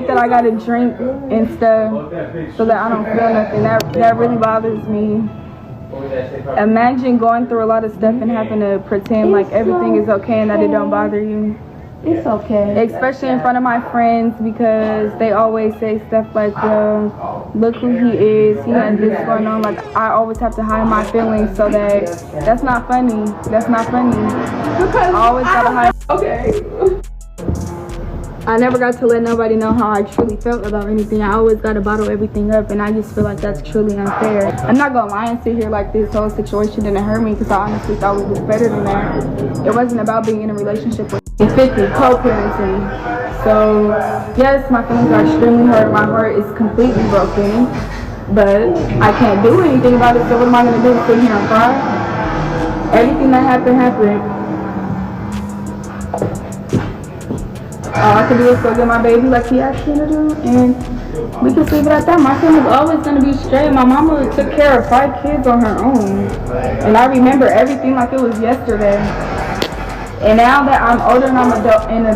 that I gotta drink and stuff so that I don't feel nothing. That really bothers me. Imagine going through a lot of stuff and having to pretend like everything is okay and that it don't bother you. It's okay. Especially in front of my friends, because they always say stuff like, well, look who he is, he has this going on. Like, I always have to hide my feelings so that's not funny. That's not funny. Because I always gotta hide. Okay. I never got to let nobody know how I truly felt about anything. I always got to bottle everything up, and I just feel like that's truly unfair. I'm not gonna lie and sit here like this whole situation didn't hurt me, because I honestly thought we was better than that. It wasn't about being in a relationship with 50, co-parenting. So yes, my feelings are extremely hurt. My heart is completely broken, but I can't do anything about it. So what am I gonna do? Sit here and cry? Everything that happened. All I can do is go get my baby like he asked me to do, and we can leave it at that. My family's always going to be straight. My mama took care of 5 kids on her own, and I remember everything like it was yesterday. And now that I'm older and I'm an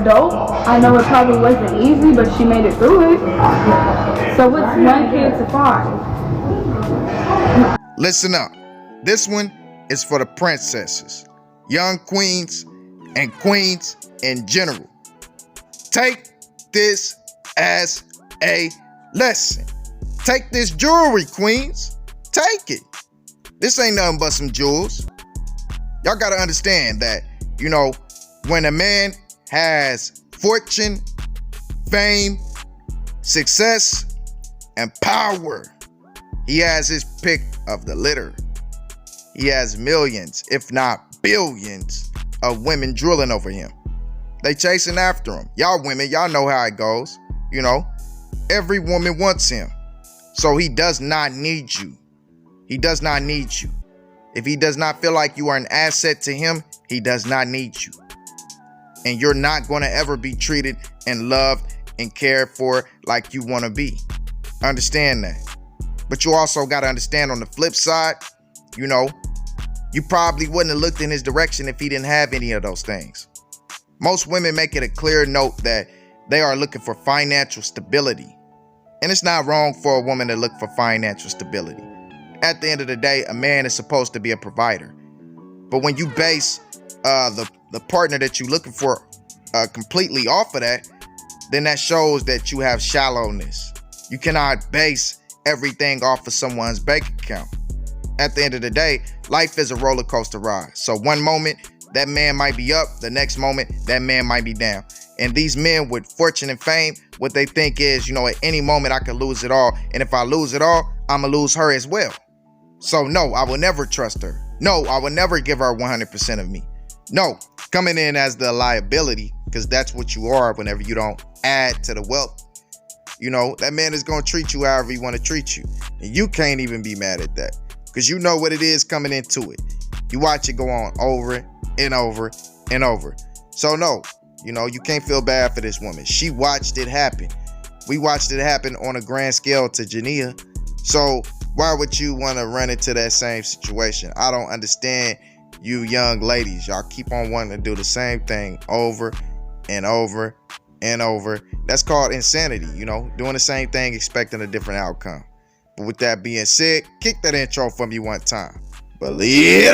adult, I know it probably wasn't easy, but she made it through it. So what's 1 kid to 5? Listen up. This one is for the princesses, young queens, and queens in general. Take this as a lesson. Take this jewelry, queens. Take it. This ain't nothing but some jewels. Y'all gotta understand that, when a man has fortune, fame, success, and power, he has his pick of the litter. He has millions, if not billions, of women drooling over him. They chasing after him. Y'all women, y'all know how it goes. Every woman wants him. So he does not need you. He does not need you. If he does not feel like you are an asset to him, he does not need you. And you're not going to ever be treated and loved and cared for like you want to be. Understand that. But you also got to understand on the flip side, you probably wouldn't have looked in his direction if he didn't have any of those things. Most women make it a clear note that they are looking for financial stability. And it's not wrong for a woman to look for financial stability. At the end of the day, a man is supposed to be a provider. But when you base the partner that you're looking for completely off of that, then that shows that you have shallowness. You cannot base everything off of someone's bank account. At the end of the day, life is a roller coaster ride. So one moment, that man might be up. The next moment, that man might be down. And these men with fortune and fame, what they think is, at any moment I could lose it all. And if I lose it all, I'm going to lose her as well. So no, I will never trust her. No, I will never give her 100% of me. No, coming in as the liability, because that's what you are whenever you don't add to the wealth. That man is going to treat you however he want to treat you. And you can't even be mad at that, because you know what it is coming into it. You watch it go on over and over and over. So no, you can't feel bad for this woman. She watched it happen. We watched it happen on a grand scale to Jania. So why would you want to run into that same situation? I don't understand you young ladies. Y'all keep on wanting to do the same thing over and over and over. That's called insanity, doing the same thing, expecting a different outcome. But with that being said, kick that intro for me one time. Believe it.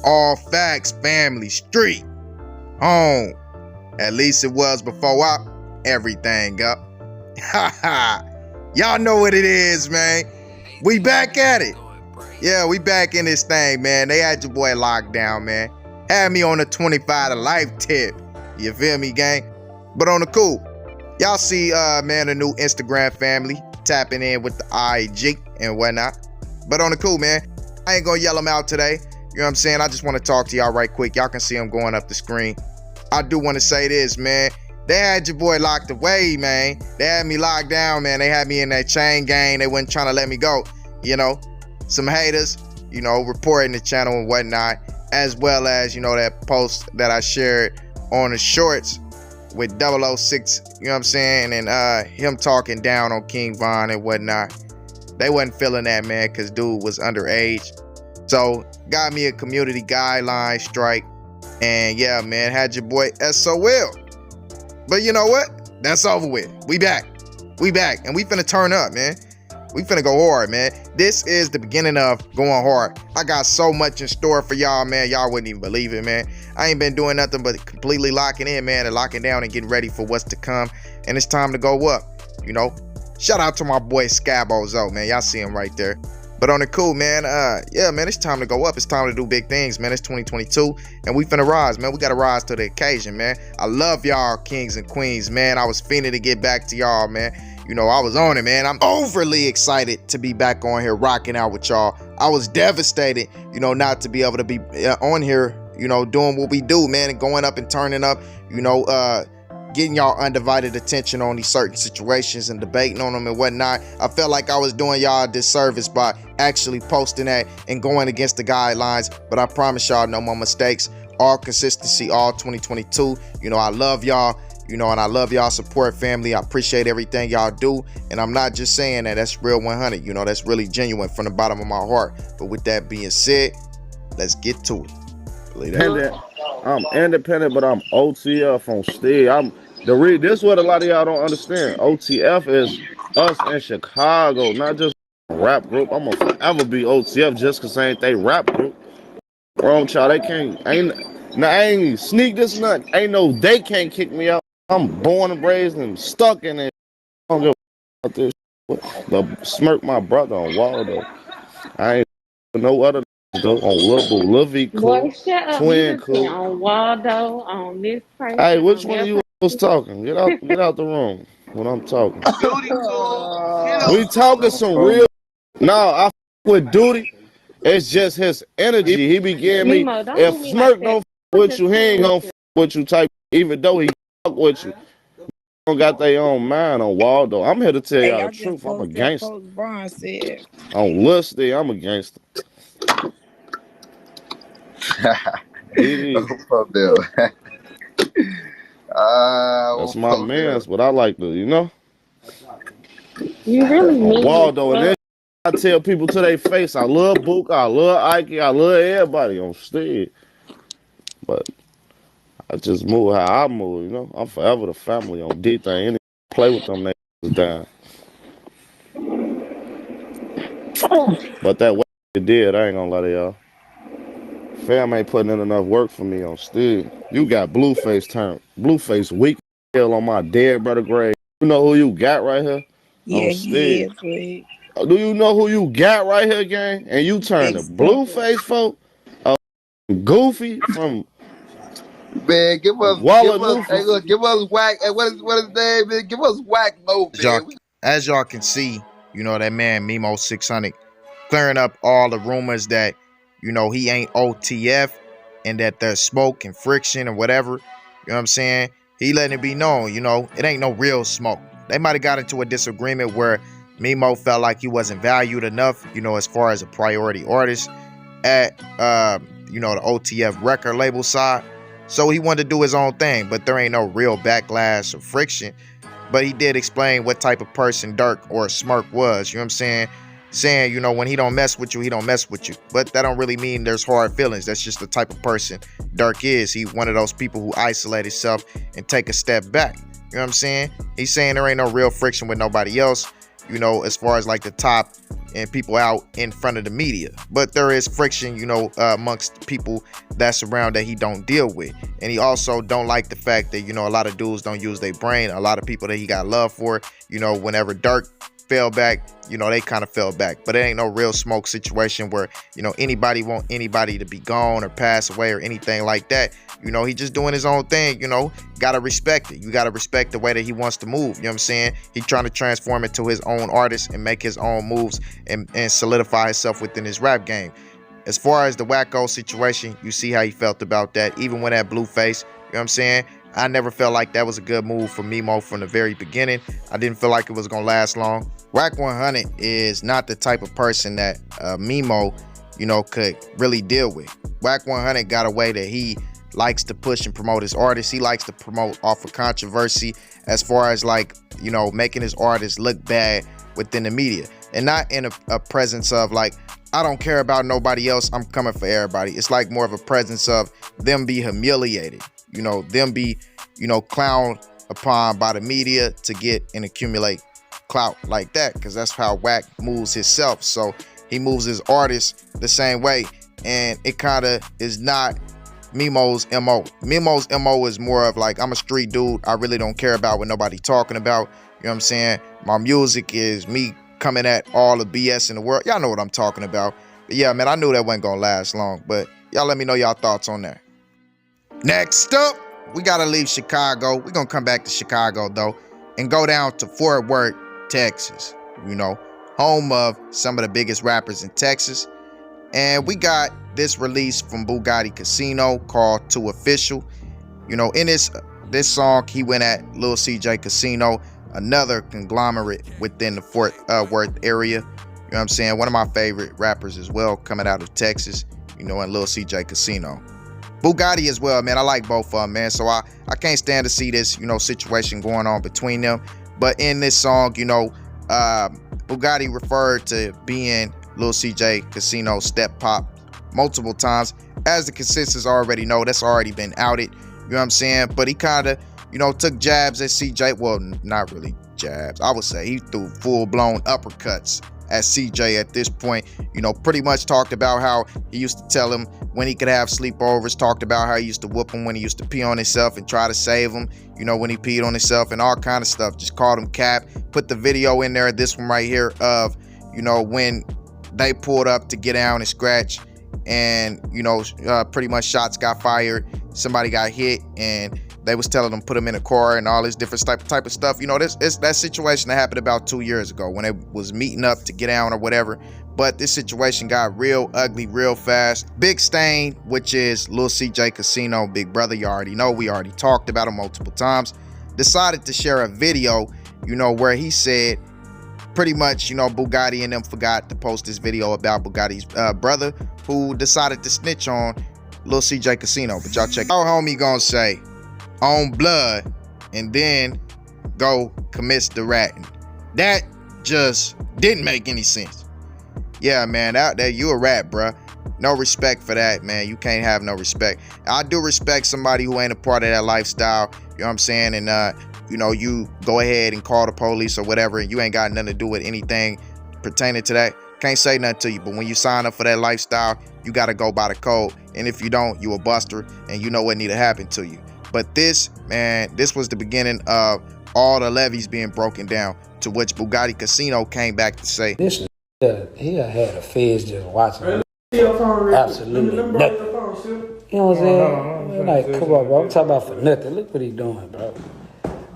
All facts, family, street, home. At least it was before everything up. Y'all know what it is, man. We back at it. Yeah, we back in this thing, man. They had your boy locked down, man. Had me on a 25 to life tip. You feel me, gang? But on the cool, y'all see, man, a new Instagram family tapping in with the IG and whatnot. But on the cool, man, I ain't gonna yell them out today. You know what I'm saying? I just want to talk to y'all right quick. Y'all can see them going up the screen. I do want to say this, man. They had your boy locked away, man. They had me locked down, man. They had me in that chain gang. They wasn't trying to let me go. You know, some haters, you know, reporting the channel and whatnot, as well as, you know, that post that I shared on the shorts with 006, you know what I'm saying, and him talking down on King Von and whatnot. They wasn't feeling that, man, because dude was underage. So got me a community guideline strike, and yeah, man, had your boy SOL. But you know what? That's over with. We back, and we finna turn up, man. We finna go hard, man. This is the beginning of going hard. I got so much in store for y'all, man. Y'all wouldn't even believe it, man. I ain't been doing nothing but completely locking in, man, and locking down and getting ready for what's to come. And it's time to go up, you know. Shout out to my boy Scabozo, man. Y'all see him right there. But on the cool, man, yeah, man, it's time to go up. It's time to do big things, man. It's 2022, and we finna rise, man. We gotta rise to the occasion, man. I love y'all kings and queens, man. I was fiending to get back to y'all, man. You know, I was on it, man. I'm overly excited to be back on here rocking out with y'all. I was devastated, you know, not to be able to be on here, you know, doing what we do, man, and going up and turning up, you know, getting y'all undivided attention on these certain situations and debating on them and whatnot. I felt like I was doing y'all a disservice by actually posting that and going against the guidelines, but I promise y'all no more mistakes, all consistency, all 2022. You know, I love y'all, you know, and I love y'all support, family. I appreciate everything y'all do, and I'm not just saying that. That's real 100, you know, that's really genuine from the bottom of my heart. But with that being said, let's get to it. I'm independent, but I'm OTF on Steve. This is what a lot of y'all don't understand. OTF is us in Chicago, not just a rap group. I'm gonna forever be OTF just cause I ain't they rap group. Wrong, child. They can't. I ain't sneak this nut. Ain't no. They can't kick me out. I'm born and raised and stuck in it. I don't give a about this. But smirk my brother on Waldo. I ain't no other. Though on Lil V cool, Boy, shut up. Twin You cool. on Waldo, on this person. Hey, which one of you was talking? Get out the room when I'm talking. Duty cool. We talking some real. No, I with Duty. It's just his energy. He be giving me. Memo, don't If do me Smirk like don't that. with you, he ain't gonna with you. Type. Even though he with you, don't got their own mind on Waldo. I'm here to tell y'all the truth. I'm a gangster. Brian said. On Lusty, I'm a gangster. Fuck them. That's my man's, but I like to, you know. You really mean Waldo, and then I tell people to their face, I love Book, I love Ike, I love everybody on stage. But I just move how I move, you know. I'm forever the family on D thing. Any play with them, they down. But that way you did, I ain't gonna lie to y'all. Fam ain't putting in enough work for me on stage. You got Blueface weak hell on my dead brother grave. You know who you got right here? Yeah, on stage. yeah, Do you know who you got right here, gang? And you turn the Blueface folk, Goofy from Man, give us, hey, look, give us whack. Hey, what is his name? Man? Give us whack Mo, man. As y'all can see, you know, that man Memo 600 clearing up all the rumors that, you know, he ain't OTF and that there's smoke and friction or whatever. You know what I'm saying? He letting it be known, you know, it ain't no real smoke. They might have got into a disagreement where Memo felt like he wasn't valued enough, you know, as far as a priority artist at, you know, the OTF record label side. So he wanted to do his own thing, but there ain't no real backlash or friction. But he did explain what type of person Durk or Smirk was, you know what I'm saying? Saying, you know, when he don't mess with you, he don't mess with you. But that don't really mean there's hard feelings. That's just the type of person Durk is. He one of those people who isolate himself and take a step back. You know what I'm saying? He's saying there ain't no real friction with nobody else, you know, as far as like the top and people out in front of the media. But there is friction, you know, amongst people that's around that he don't deal with. And he also don't like the fact that, you know, a lot of dudes don't use their brain. A lot of people that he got love for, you know, whenever Durk fell back, you know, they kind of fell back. But it ain't no real smoke situation where, you know, anybody want anybody to be gone or pass away or anything like that. You know, he just doing his own thing, you know, gotta respect it. You gotta respect the way that he wants to move, you know what I'm saying? He trying to transform it to his own artist and make his own moves and solidify himself within his rap game. As far as the Wacko situation, you see how he felt about that. Even when that Blueface, you know what I'm saying? I never felt like that was a good move for Memo from the very beginning. I didn't feel like it was gonna last long. Wack 100 is not the type of person that Memo, you know, could really deal with. Wack 100 got a way that he likes to push and promote his artists. He likes to promote off of controversy, as far as like, you know, making his artists look bad within the media, and not in a presence of like, I don't care about nobody else, I'm coming for everybody. It's like more of a presence of them be humiliated, you know, them be, you know, clowned upon by the media to get and accumulate clout like that, because that's how Wack moves himself. So he moves his artists the same way, and it kind of is not Memo's MO. Memo's MO is more of like, I'm a street dude, I really don't care about what nobody talking about, you know what I'm saying? My music is me coming at all the BS in the world. Y'all know what I'm talking about. But yeah, man, I knew that wasn't gonna last long, but y'all let me know y'all thoughts on that. Next up, we gotta leave Chicago. We're gonna come back to Chicago though, and go down to Fort Worth, Texas, you know, home of some of the biggest rappers in Texas. And we got this release from Boogatti Kasino called Too Official. You know, in this song, he went at Lil CJ Kasino, another conglomerate within the Fort Worth area. You know what I'm saying? One of my favorite rappers as well, coming out of Texas, you know, and Lil CJ Kasino. Boogatti as well, man. I like both of them, man. So I can't stand to see this, you know, situation going on between them. But in this song, you know, Boogatti referred to being Lil CJ Kasino's step pop multiple times. As the consensus already know, that's already been outed. You know what I'm saying? But he kind of, you know, took jabs at CJ. Well, not really jabs. I would say he threw full-blown uppercuts at CJ at this point. You know, pretty much talked about how he used to tell him when he could have sleepovers, talked about how he used to whoop him when he used to pee on himself and try to save him, you know, when he peed on himself and all kind of stuff. Just called him cap. Put the video in there, this one right here, of, you know, when they pulled up to get down and scratch, and, you know, pretty much shots got fired, somebody got hit, and they was telling them put him in a car and all this different type of stuff. You know, it's that situation that happened about 2 years ago when they was meeting up to get down or whatever. But this situation got real ugly real fast. Big Stain, which is Lil CJ Kasino, big brother, you already know, we already talked about him multiple times, decided to share a video, you know, where he said pretty much, you know, Boogatti and them forgot to post this video about Bugatti's brother, who decided to snitch on Lil CJ Kasino. But y'all check out how homie gonna say on blood and then go commits the ratting. That just didn't make any sense. Yeah, man, out there, you a rat, bruh. No respect for that, man. You can't have no respect. I do respect somebody who ain't a part of that lifestyle, you know what I'm saying? And you know, you go ahead and call the police or whatever, and you ain't got nothing to do with anything pertaining to that. Can't say nothing to you. But when you sign up for that lifestyle, you got to go by the code. And if you don't, you a buster, and you know what need to happen to you. But this, man, this was the beginning of all the levees being broken down, to which Boogatti Kasino came back to say, this he had a feds just watching. Absolutely nothing. You know what I'm saying? Like, come on, bro. I'm talking about for nothing. Look what he doing, bro.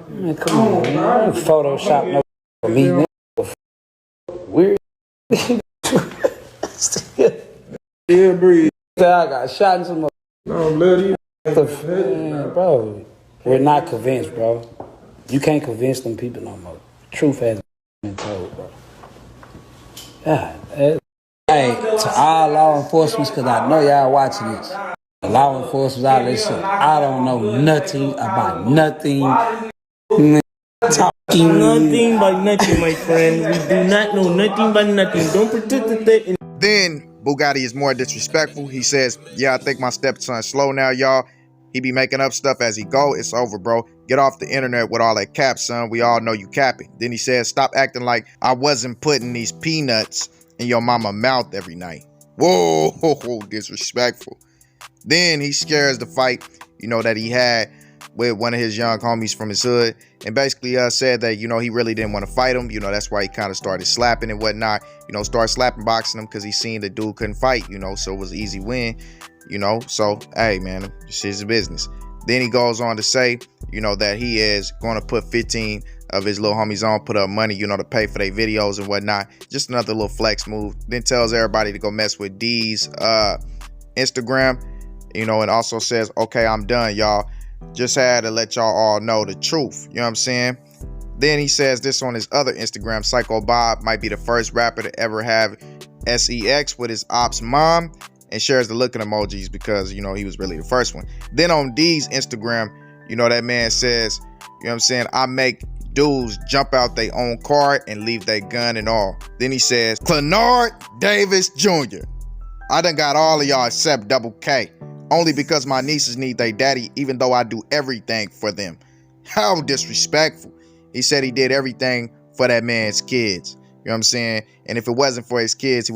Man, come on, man. I don't Photoshop no for me, man. Weird. Yeah, breathe. I got shot in some more. No, bloody. Man, bro, we're not convinced, bro. You can't convince them people no more. Truth has been told, bro. God, hey, to all law enforcement, because I know y'all watching this. The law enforcement out there, shit, I don't know nothing about nothing. Talking nothing but nothing, my friend. We do not know nothing but nothing. Don't participate. Then Boogatti is more disrespectful. He says, yeah, I think my stepson's slow now, y'all. He be making up stuff as he go. It's over, bro. Get off the internet with all that cap, son. We all know you capping. Then he says, stop acting like I wasn't putting these peanuts in your mama's mouth every night. Whoa, disrespectful. Then he scares the fight, you know, that he had with one of his young homies from his hood, and basically said that, you know, he really didn't want to fight him. You know, that's why he kind of started slapping and whatnot, you know, started slapping boxing him because he seen the dude couldn't fight, you know, so it was an easy win, you know. So, hey, man, this is his business. Then he goes on to say, you know, that he is going to put 15 of his little homies on, put up money, you know, to pay for their videos and whatnot. Just another little flex move. Then tells everybody to go mess with D's Instagram, you know, and also says, okay, I'm done, y'all. Just had to let y'all all know the truth. You know what I'm saying? Then he says this on his other Instagram. Psycho Bob might be the first rapper to ever have sex with his ops mom, and shares the looking emojis because, you know, he was really the first one. Then on D's Instagram, you know, that man says, you know what I'm saying, I make dudes jump out their own car and leave their gun and all. Then he says, Clenard Davis Jr. I done got all of y'all except Double K. Only because my nieces need their daddy, even though I do everything for them. How disrespectful. He said he did everything for that man's kids. You know what I'm saying? And if it wasn't for his kids, he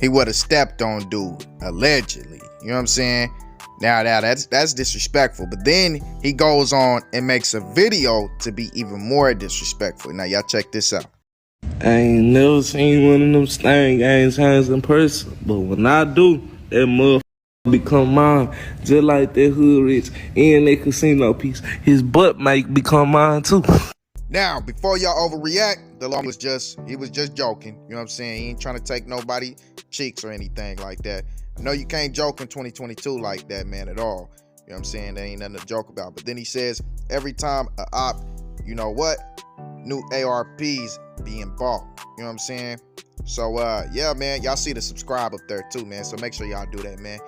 would have stepped on dude, allegedly. You know what I'm saying? Now that's disrespectful. But then he goes on and makes a video to be even more disrespectful. Now y'all check this out. I ain't never seen one of them Stain Gangs hands in person, but when I do, that motherfucker become mine, just like that Hood Rich and that Kasino piece. His butt might become mine too. Now, before y'all overreact, the law was just joking. You know what I'm saying? He ain't trying to take nobody cheeks or anything like that. I know you can't joke in 2022 like that, man, at all. You know what I'm saying? There ain't nothing to joke about. But then he says, every time a op, you know what? New ARPs being bought. You know what I'm saying? So, yeah, man, y'all see the subscribe up there too, man. So make sure y'all do that, man.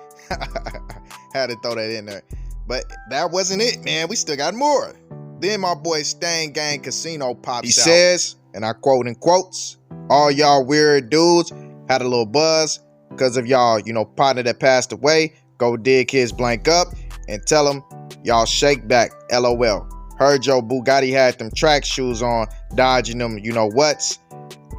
Had to throw that in there. But that wasn't it, man. We still got more. Then my boy Stain Gang Kasino pops out. He says, and I quote in quotes, all y'all weird dudes had a little buzz because of y'all, you know, partner that passed away. Go dig his blank up and tell him y'all shake back, LOL. Heard your Boogatti had them track shoes on, dodging them, you know what's?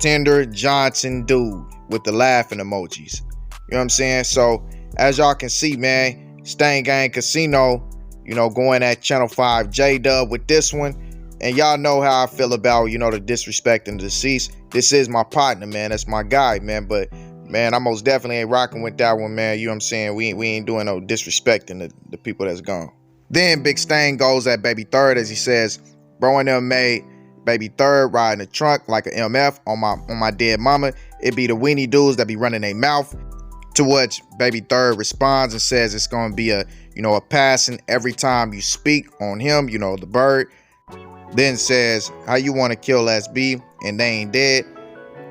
Tender Johnson dude with the laughing emojis. You know what I'm saying? So as y'all can see, man, Stain Gang Kasino, you know, going at Channel 5 JDub with this one. And y'all know how I feel about, you know, the disrespect and the deceased. This is my partner, man. That's my guy, man. But, man, I most definitely ain't rocking with that one, man. You know what I'm saying? We ain't doing no disrespecting the people that's gone. Then Big Stain goes at Baby Third as he says, bro and them made Baby Third ride in the trunk like an MF on my dead mama. It be the weenie dudes that be running their mouth. To which Baby Third responds and says it's gonna be a passing every time you speak on him, you know, the bird. Then says, how you want to kill SB and they ain't dead?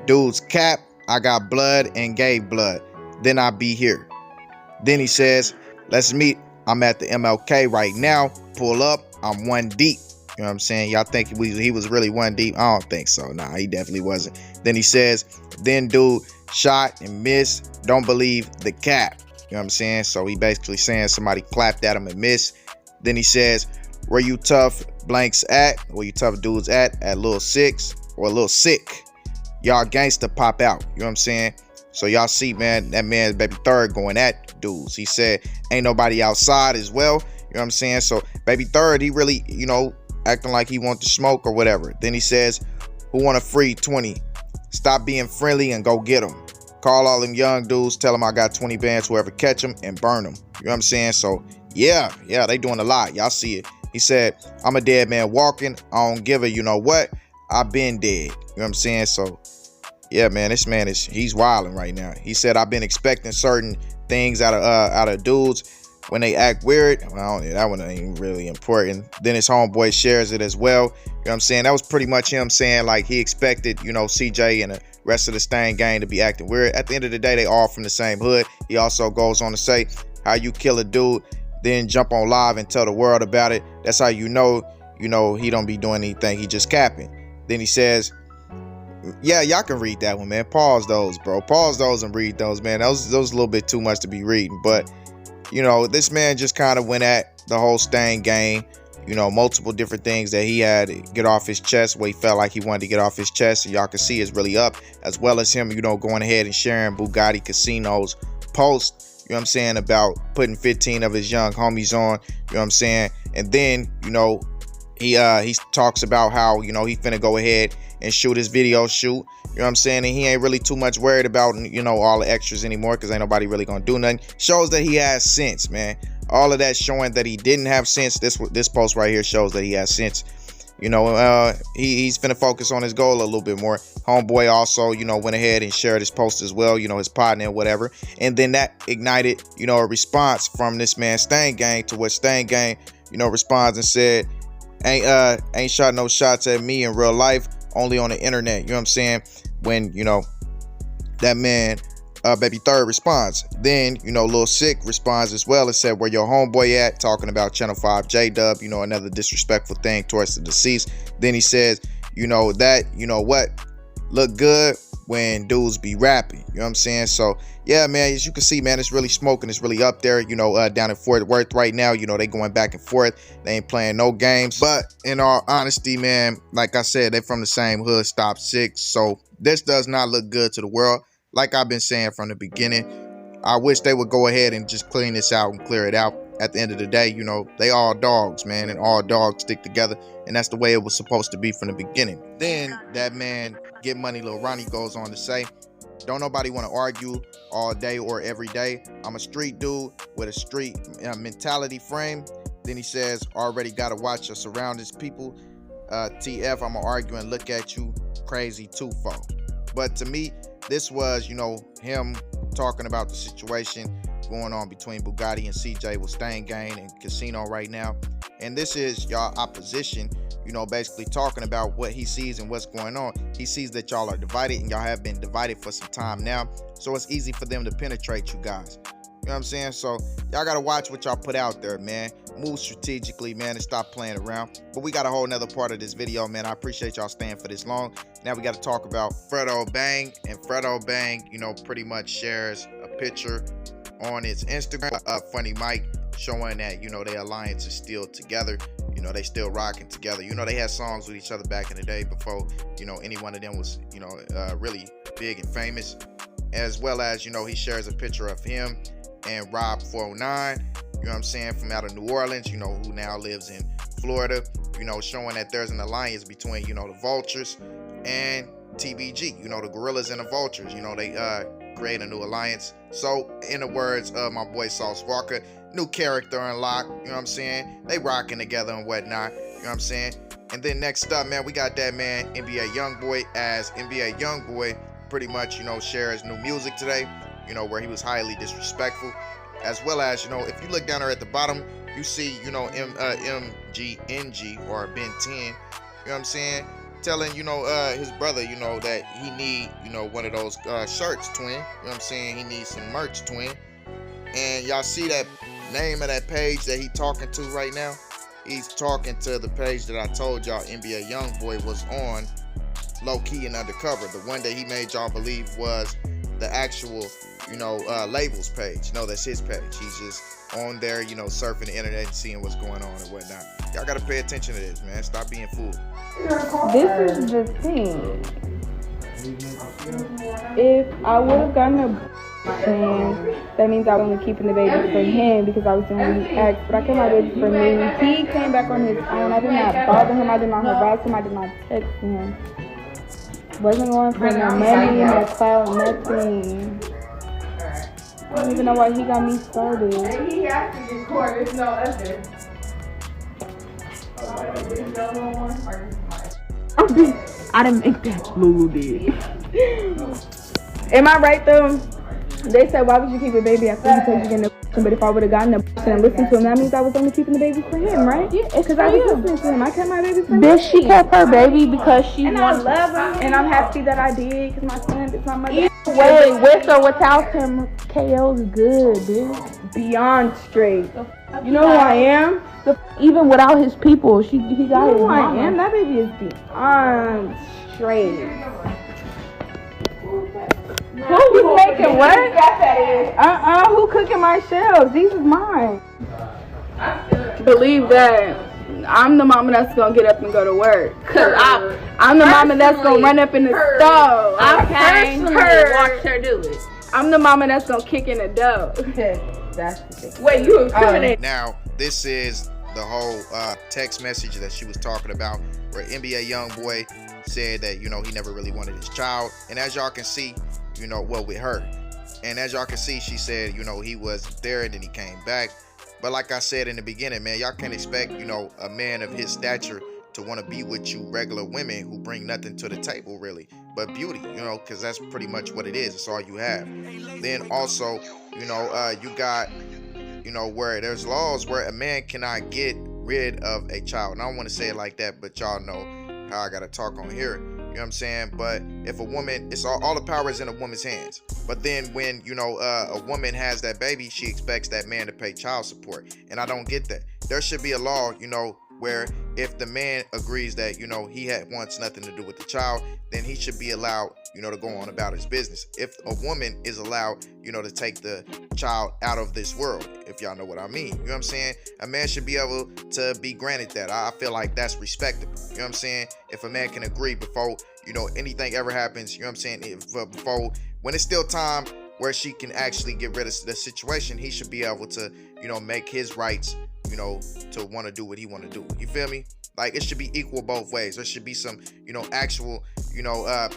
Dude's cap, I got blood and gave blood. Then I be here. Then he says, let's meet. I'm at the MLK right now. Pull up. I'm one deep. You know what I'm saying? Y'all think he was really one deep? I don't think so. Nah, he definitely wasn't. Then he says, then dude shot and missed. Don't believe the cap. You know what I'm saying? So he basically saying somebody clapped at him and missed. Then he says, where you tough blanks at? Where you tough dudes at? At Lil 6 or Lil Sick. Y'all gangsta pop out. You know what I'm saying? So y'all see, man, that man's Baby Third going at dudes. He said, ain't nobody outside as well. You know what I'm saying? So Baby Third, he really, you know, acting like he want to smoke or whatever. Then he says, who want a free 20? Stop being friendly and go get them. Call all them young dudes, tell them I got 20 bands, whoever catch them, and burn them. You know what I'm saying? So, yeah, they doing a lot. Y'all see it. He said, I'm a dead man walking. I don't give a you know what. I've been dead. You know what I'm saying? So, yeah, man, this man he's wilding right now. He said, I've been expecting certain things out of dudes when they act weird. Well, that one ain't really important. Then his homeboy shares it as well. You know what I'm saying? That was pretty much him saying like he expected, you know, CJ and the rest of the Stain Gang to be acting weird. At the end of the day, they all from the same hood. He also goes on to say, how you kill a dude, then jump on live and tell the world about it. That's how you know, he don't be doing anything. He just capping. Then he says, yeah, y'all can read that one, man. Pause those, bro. Pause those and read those, man. Those a little bit too much to be reading. But, you know, this man just kind of went at the whole Stain Gang. You know, multiple different things that he had to get off his chest, where he felt like he wanted to get off his chest. And y'all can see is really up, as well as him, you know, going ahead and sharing Boogatti Kasino's post, you know what I'm saying, about putting 15 of his young homies on, you know what I'm saying. And then, you know, he talks about how, you know, he finna go ahead and shoot his video shoot, you know what I'm saying, and he ain't really too much worried about, you know, all the extras anymore, because ain't nobody really gonna do nothing. Shows that he has sense, man. All of that showing that he didn't have sense. This post right here shows that he has sense. You know, he's finna focus on his goal a little bit more. Homeboy also, you know, went ahead and shared his post as well, you know, his partner and whatever. And then that ignited, you know, a response from this man Stain Gang, to which Stain Gang, you know, responds and said, ain't shot no shots at me in real life, only on the internet. You know what I'm saying? When, you know, that man Baby Third responds. Then, you know, Lil Sick responds as well and said, where your homeboy at? Talking about Channel 5 JDub, you know, another disrespectful thing towards the deceased. Then he says, you know, that, you know what, look good when dudes be rapping. You know what I'm saying? So, yeah, man, as you can see, man, it's really smoking. It's really up there, you know, down in Fort Worth right now. You know, they going back and forth. They ain't playing no games. But in all honesty, man, like I said, they from the same hood, Stop 6. So this does not look good to the world. Like I've been saying from the beginning, I wish they would go ahead and just clean this out and clear it out. At the end of the day, you know, they all dogs, man, and all dogs stick together. And that's the way it was supposed to be from the beginning. Then that man, Get Money Lil Ronnie, goes on to say, don't nobody want to argue all day or every day. I'm a street dude with a street mentality frame. Then he says, already got to watch your surroundings, people. TF, I'm going to argue and look at you crazy twofold. But to me, this was, you know, him talking about the situation going on between Boogatti and CJ with Stain Gang and Kasino right now. And this is y'all opposition, you know, basically talking about what he sees and what's going on. He sees that y'all are divided, and y'all have been divided for some time now. So it's easy for them to penetrate you guys. You know what I'm saying? So y'all got to watch what y'all put out there, man. Move strategically, man, and stop playing around. But we got a whole nother part of this video, man. I appreciate y'all staying for this long. Now we got to talk about Fredo Bang. And Fredo Bang, you know, pretty much shares a picture on its Instagram. Funny Mike showing that, you know, their alliance is still together. You know, they still rocking together. You know, they had songs with each other back in the day before, you know, any one of them was, you know, really big and famous. As well as, you know, he shares a picture of him and Rob 409, you know what I'm saying, from out of New Orleans, you know, who now lives in Florida, you know, showing that there's an alliance between, you know, the Vultures and TBG, you know, the Gorillas and the Vultures, you know, they create a new alliance. So, in the words of my boy Sauce Walker, new character unlocked, you know what I'm saying, they rocking together and whatnot, you know what I'm saying. And then next up, man, we got that man NBA YoungBoy, as NBA YoungBoy pretty much, you know, shares new music today, you know, where he was highly disrespectful. As well as, you know, if you look down there at the bottom, you see, you know, MGNG or Ben 10, you know what I'm saying, telling, you know, his brother, you know, that he need, you know, one of those shirts, twin, you know what I'm saying, he needs some merch, twin. And y'all see that name of that page that he talking to right now? He's talking to the page that I told y'all NBA YoungBoy was on, low key and undercover, the one that he made y'all believe was the actual, you know, labels page. No, that's his page. He's just on there, you know, surfing the internet and seeing what's going on and whatnot. Y'all gotta pay attention to this, man. Stop being fooled. This is the thing. If I would have gotten a then that means I was only keeping the baby for him because I was doing what he asked. But I kept my baby for me. He came back on his own. I did not bother him. I did not harass him. I did not text him. Wasn't going for no money, no clout, nothing. I don't even know why he got me started. He has to get caught. There's no other. I didn't make that Lulu did. Am I right though? They said, why would you keep a baby after he told you getting a but if I would have gotten a and listened to him, that means I was only keeping the baby for him, right? Yeah, because I was listening to him. I kept my baby for him. Bitch, she kept her baby because she and I love him, and I'm happy that I did because my son is my mother. Wait, with or without him, KO's good, bitch. Beyond straight. You know who I am? Even without his people, he got his mama. Who I am? That baby is beyond straight. Who was making what? Who cooking my shells? These is mine. Believe that. I'm the mama that's gonna get up and go to work. Cause I'm the mama that's gonna run up in the stove. I personally watch her do it. I'm the mama that's gonna kick in the dough. That's the thing. Wait, you incriminate. Now, this is the whole text message that she was talking about, where NBA YoungBoy said that, you know, he never really wanted his child. And as y'all can see, you know, well, with her. And as y'all can see, she said, you know, he wasn't there and then he came back. But like I said in the beginning, man, y'all can't expect, you know, a man of his stature to want to be with you regular women who bring nothing to the table really but beauty, you know, because that's pretty much what it is. It's all you have. Then also, you know, you got, you know, where there's laws where a man cannot get rid of a child. And I don't want to say it like that, but y'all know how I gotta talk on here. You know what I'm saying? But if a woman, it's all the power is in a woman's hands. But then when, you know, a woman has that baby, she expects that man to pay child support. And I don't get that. There should be a law, you know, where if the man agrees that, you know, he wants nothing to do with the child, then he should be allowed, you know, to go on about his business. If a woman is allowed, you know, to take the child out of this world, if y'all know what I mean, you know what I'm saying? A man should be able to be granted that. I feel like that's respectable. You know what I'm saying? If a man can agree before, you know, anything ever happens, you know what I'm saying? Before, when it's still time where she can actually get rid of the situation, he should be able to, you know, make his rights, you know, to want to do what he want to do. You feel me? Like, it should be equal both ways. There should be some, you know, actual, you know,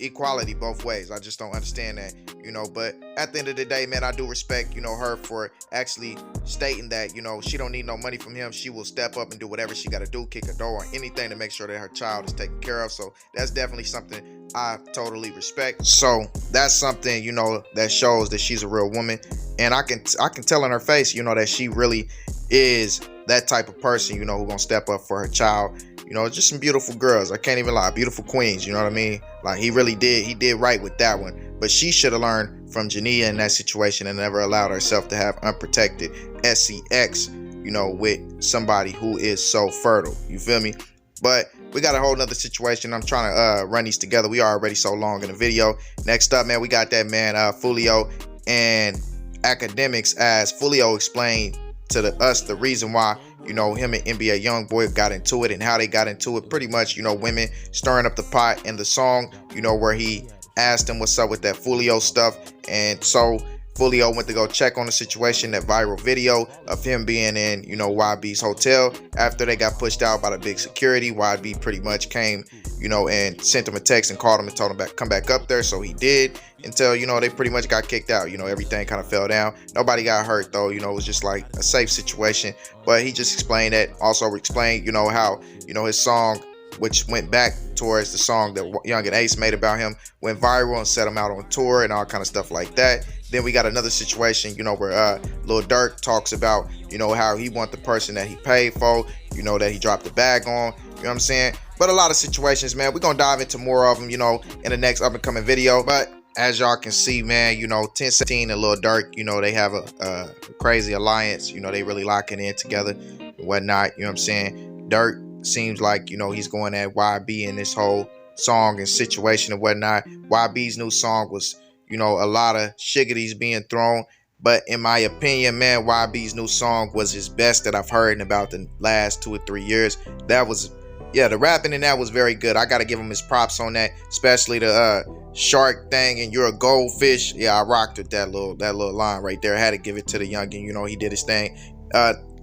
equality both ways. I just don't understand that, you know. But at the end of the day, man, I do respect, you know, her for actually stating that, you know, she don't need no money from him. She will step up and do whatever she got to do, kick a door or anything to make sure that her child is taken care of. So that's definitely something I totally respect. So that's something, you know, that shows that she's a real woman. And I can tell in her face, you know, that she really is that type of person, you know, who gonna step up for her child. You know, just some beautiful girls. I can't even lie, beautiful queens. You know what I mean? Like, he did right with that one. But she should have learned from Jania in that situation and never allowed herself to have unprotected sex, you know, with somebody who is so fertile. You feel me? But we got a whole nother situation. I'm trying to run these together. We are already so long in the video. Next up, man, we got that man Fulio and academics, as Fulio explained to us the reason why, you know, him and NBA YoungBoy got into it and how they got into it. Pretty much, you know, women stirring up the pot in the song, you know, where he asked him what's up with that Fulio stuff. And so Fulio went to go check on the situation, that viral video of him being in, you know, YB's hotel. After they got pushed out by the big security, YB pretty much came, you know, and sent him a text and called him and told him come back up there. So he did, until, you know, they pretty much got kicked out. You know, everything kind of fell down. Nobody got hurt though. You know, it was just like a safe situation. But he just explained that. Also explained, you know, how, you know, his song, which went back towards the song that Young and Ace made about him, went viral and set him out on tour and all kind of stuff like that. Then we got another situation, you know, where Lil Durk talks about, you know, how he want the person that he paid for, you know, that he dropped the bag on. You know what I'm saying? But a lot of situations, man. We're gonna dive into more of them, you know, in the next up and coming video. But as y'all can see, man, you know, 1017 and Lil Durk, you know, they have a crazy alliance. You know, they really locking in together and whatnot. You know what I'm saying? Durk seems like, you know, he's going at YB in this whole song and situation and whatnot. YB's new song was, you know, a lot of shiggities being thrown. But in my opinion, man, YB's new song was his best that I've heard in about the last 2 or 3 years. That was, yeah, the rapping in that was very good. I got to give him his props on that, especially the shark thing and you're a goldfish. Yeah, I rocked with that little line right there. I had to give it to the youngin', you know, he did his thing.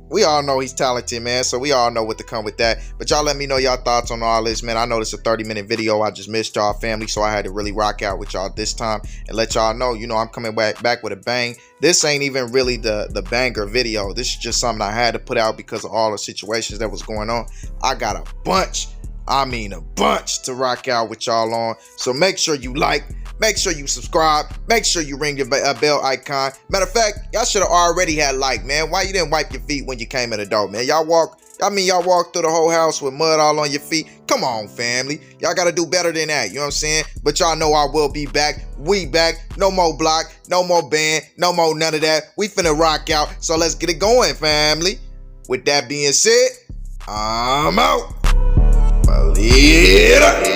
We all know he's talented, man, so we all know what to come with that. But y'all let me know y'all thoughts on all this, man. I know this is a 30-minute video. I just missed y'all family, so I had to really rock out with y'all this time and let y'all know, you know, I'm coming back with a bang. This ain't even really the banger video. This is just something I had to put out because of all the situations that was going on. I got a bunch, I mean a bunch, to rock out with y'all on. So make sure you like, make sure you subscribe, make sure you ring your bell icon. Matter of fact, y'all should have already had like, man. Why you didn't wipe your feet when you came in the door, man? Y'all walked through the whole house with mud all on your feet. Come on, family. Y'all got to do better than that. You know what I'm saying? But y'all know I will be back. We back. No more block. No more band. No more none of that. We finna rock out. So let's get it going, family. With that being said, I'm out. Later.